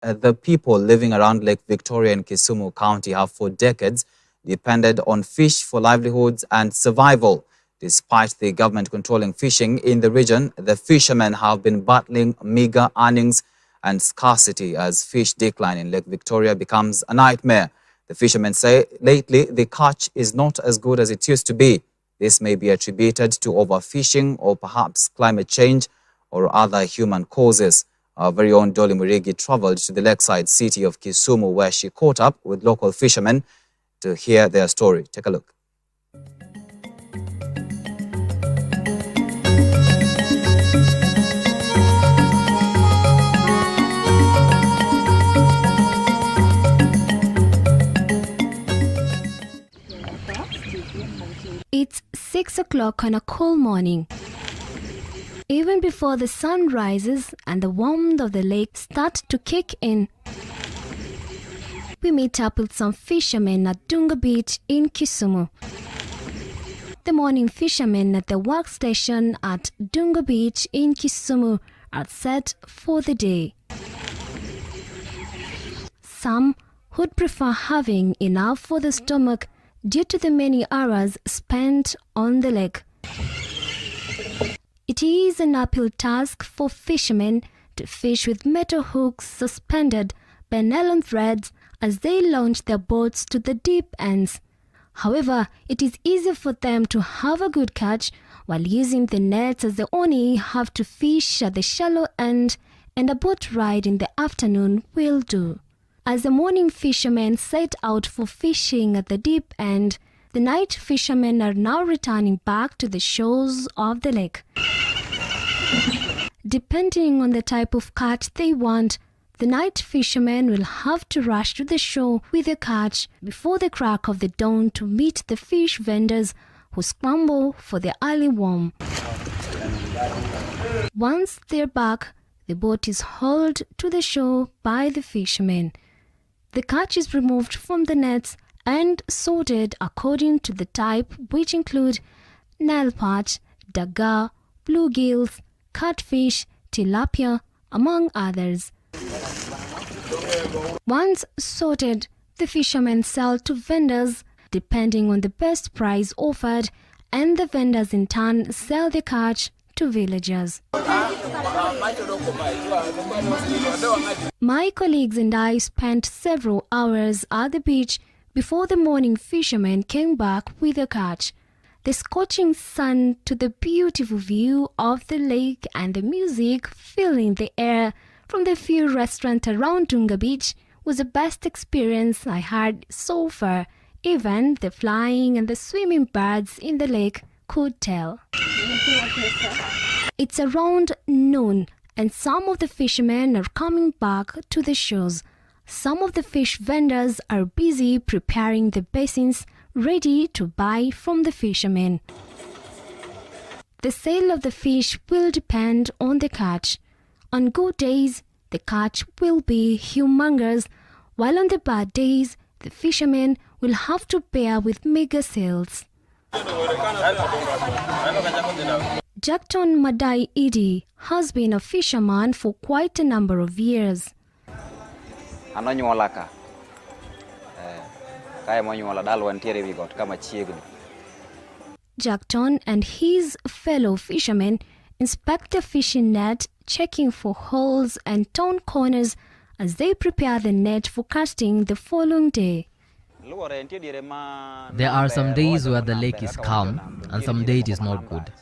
the people living around Lake Victoria in Kisumu County have for decades depended on fish for livelihoods and survival. Despite the government controlling fishing in the region, the fishermen have been battling meager earnings and scarcity as fish decline in Lake Victoria becomes a nightmare. The fishermen say lately the catch is not as good as it used to be. This may be attributed to overfishing or perhaps climate change or other human causes. Our very own Dolly Mwirigi traveled to the lakeside city of Kisumu where she caught up with local fishermen to hear their story. Take a look. It's 6 o'clock on a cool morning. Even before the sun rises and the warmth of the lake starts to kick in, we meet up with some fishermen at Dunga Beach in Kisumu. The morning fishermen at the workstation at Dunga Beach in Kisumu are set for the day. Some would prefer having enough for the stomach due to the many hours spent on the lake. It is an uphill task for fishermen to fish with metal hooks suspended by nylon threads as they launch their boats to the deep ends. However, it is easier for them to have a good catch while using the nets as they only have to fish at the shallow end, and a boat ride in the afternoon will do. As the morning fishermen set out for fishing at the deep end, the night fishermen are now returning back to the shores of the lake. Depending on the type of catch they want, the night fishermen will have to rush to the shore with a catch before the crack of the dawn to meet the fish vendors who scramble for the early worm. Once they're back, the boat is hauled to the shore by the fishermen. The catch is removed from the nets and sorted according to the type, which include Nile perch, daga, bluegills, catfish, tilapia, among others. Once sorted, the fishermen sell to vendors depending on the best price offered, and the vendors in turn sell the catch to villagers. My colleagues and I spent several hours at the beach before the morning fishermen came back with a catch. The scorching sun to the beautiful view of the lake and the music filling the air from the few restaurants around Dunga Beach was the best experience I had so far. Even the flying and the swimming birds in the lake could tell. It's around noon and some of the fishermen are coming back to the shores. Some of the fish vendors are busy preparing the basins ready to buy from the fishermen. The sale of the fish will depend on the catch. On good days, the catch will be humongous, while on the bad days, the fishermen will have to bear with meager sales. Jackton Madai Idi has been a fisherman for quite a number of years. Jackton and his fellow fishermen inspect the fishing net, checking for holes and torn corners as they prepare the net for casting the following day. There are some days where the lake is calm and some days it is not good.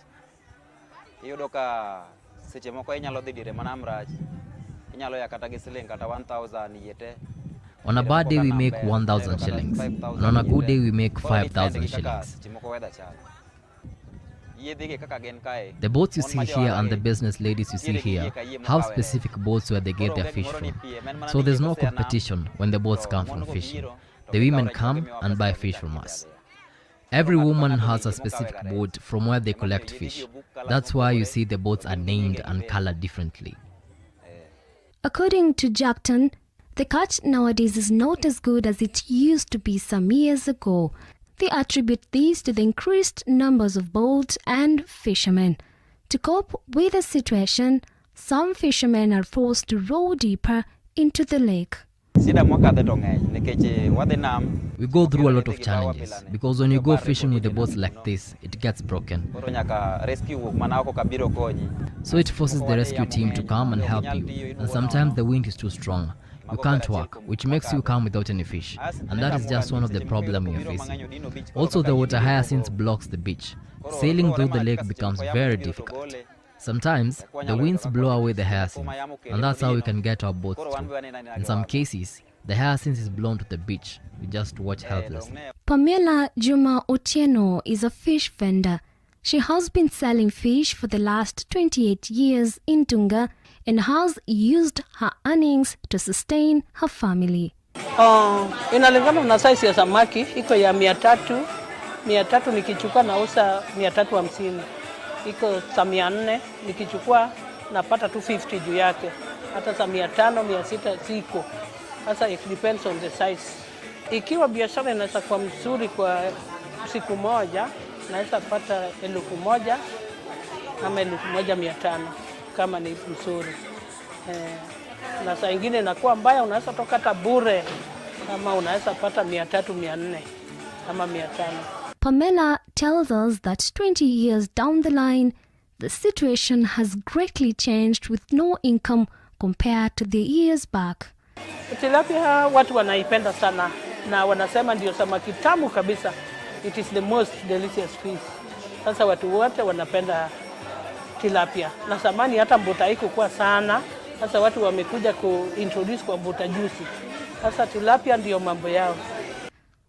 On a bad day we make 1,000 shillings, and on a good day we make 5,000 shillings. The boats you see here and the business ladies you see here have specific boats where they get their fish from. So there's no competition when the boats come from fishing. The women come and buy fish from us. Every woman has a specific boat from where they collect fish. That's why you see the boats are named and colored differently. According to Jackton, the catch nowadays is not as good as it used to be some years ago. They attribute this to the increased numbers of boats and fishermen. To cope with the situation, some fishermen are forced to row deeper into the lake. We go through a lot of challenges because when you go fishing with the boats like this, it gets broken. So it forces the rescue team to come and help you, and sometimes the wind is too strong. You can't work, which makes you come without any fish, and that is just one of the problems we are facing. Also, the water hyacinth blocks the beach. Sailing through the lake becomes very difficult. Sometimes the winds blow away the hyacinth, and that's how we can get our boats through. In some cases, the hyacinth is blown to the beach. We just watch helplessly. Pamela Juma Otieno is a fish vendor. She has been selling fish for the last 28 years in Tunga and has used her earnings to sustain her family. Inalingana na size ya samaki, iko ya 300 nikichukua nauza 350. Iko za 400 nikichukua napata 250 juu yake. Hata za 500, 600 ziko. Sasa it depends on the size. Ikiwa biashara inaweza kuwa mzuri kwa siku moja, naweza pata 1,000 ama 1,500 kama ni mzuri. Na saa ingine inakuwa mbaya, unaweza toka hata bure kama unaweza pata 300, 400 ama 500. Pamela tells us that 20 years down the line, the situation has greatly changed with no income compared to the years back. Tilapia watu wanaipenda sana na wanasema ndio samaki tamu kabisa. It is the most delicious fish. Sasa watu wote wanapenda tilapia. Na zamani hata mbuta haikuwa sana. Sasa watu wamekuja kuintroduce kwa mbuta juicy. Sasa tilapia ndio mambo yao.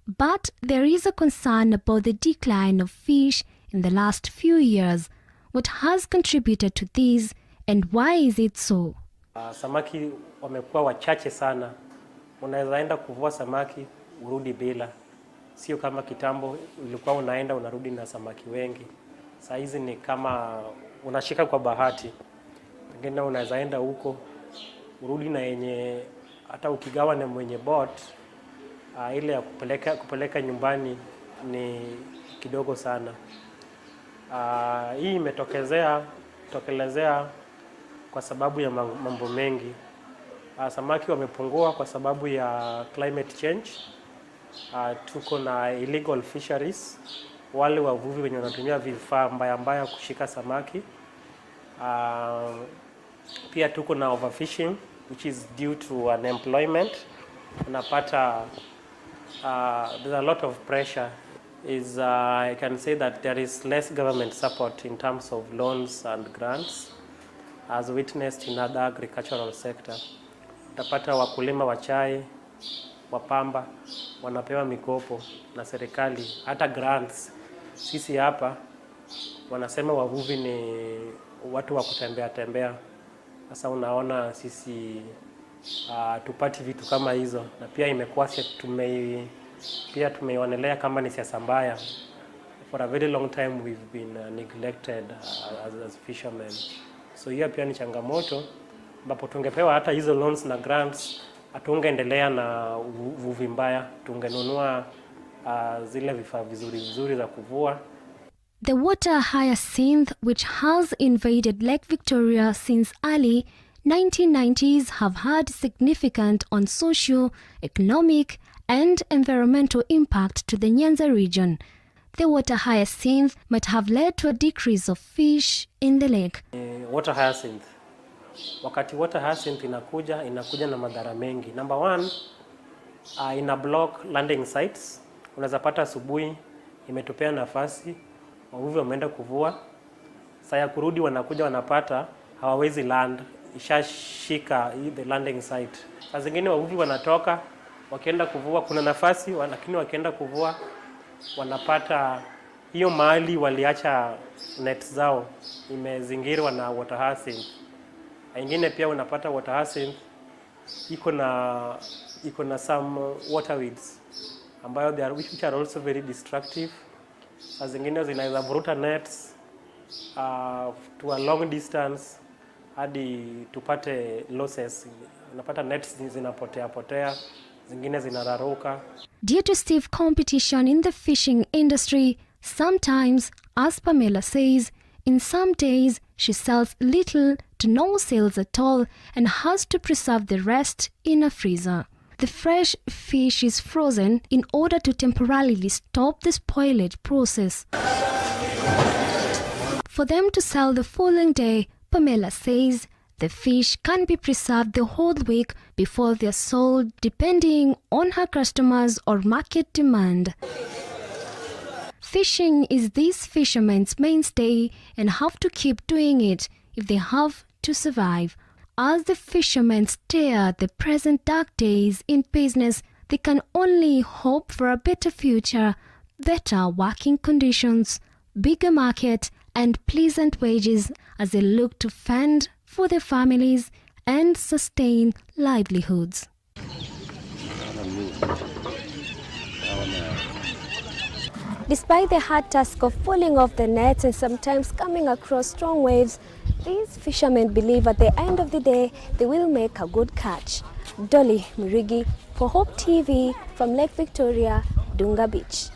But there is a concern about the decline of fish in the last few years. What has contributed to this and why is it so? Samaki wamekuwa wachache sana. Unaweza enda kuvua samaki urudi bila. Sio kama kitambo ulikuwa unaenda unarudi na samaki wengi. Saa hizi ni kama unashika kwa bahati. Pengine unaweza enda huko urudi na yenye hata ukigawa na mwenye boat ile ya kupeleka nyumbani ni kidogo sana. Hii imetokelezea kwa sababu ya mambo mengi. Samaki wamepungua kwa sababu ya climate change. Tuko na illegal fisheries, wale wavuvi wenye wanatumia vifaa mbaya kushika samaki. Pia tuko na overfishing, which is due to unemployment. Unapata there's a lot of pressure. I can say that there is less government support in terms of loans and grants, as witnessed in other agricultural sector. Utapata wakulima wa chai, wapamba, wanapewa mikopo na serikali, hata grants. Sisi hapa wanasema wavuvi ni watu wa kutembea. Sasa unaona sisi tupati vitu kama hizo, na pia imekuwa tumeionelea kama ni siasa mbaya. For a very long time we've been neglected as fishermen. So hiyo pia ni changamoto, ambapo tungepewa hata hizo loans na grants, atungeendelea na uvuvi mbaya, tungenunua zile vifaa vizuri za kuvua. The water hyacinth, which has invaded Lake Victoria since early 1990s, have had significant on social, economic and environmental impact to the Nyanza region. The water hyacinth might have led to a decrease of fish in the lake. Water hyacinth. Wakati water hyacinth inakuja na madhara mengi. Number 1, ina block landing sites. Unaweza pata asubuhi imetupea nafasi, wavuvi wameenda kuvua. Saa ya kurudi wanakuja wanapata hawawezi land, ishashika the landing site. Saa zingine wavuvi wanatoka wakienda kuvua, kuna nafasi lakini wakienda kuvua wanapata hiyo mahali waliacha net zao imezingirwa na water hyacinth. Ingine pia unapata water hyacinth iko na some water weeds ambayo which are also very destructive. Saa zingine zinaweza vuruta nets to a long distance hadi tupate losses. Unapata nets zinapotea, zingine zinararuka. Due to stiff competition in the fishing industry, sometimes, as Pamela says, in some days she sells little to no sales at all and has to preserve the rest in a freezer. The fresh fish is frozen in order to temporarily stop the spoilage process. For them to sell the following day, Pamela says the fish can be preserved the whole week before they're sold, depending on her customers or market demand. Fishing is these fishermen's mainstay and have to keep doing it if they have to survive. As the fishermen stare at the present dark days in business, they can only hope for a better future, better working conditions, bigger market, and pleasant wages as they look to fend for their families and sustain livelihoods. Despite the hard task of pulling off the nets and sometimes coming across strong waves, these fishermen believe at the end of the day they will make a good catch. Dolly Mwirigi for Hope TV from Lake Victoria, Dunga Beach.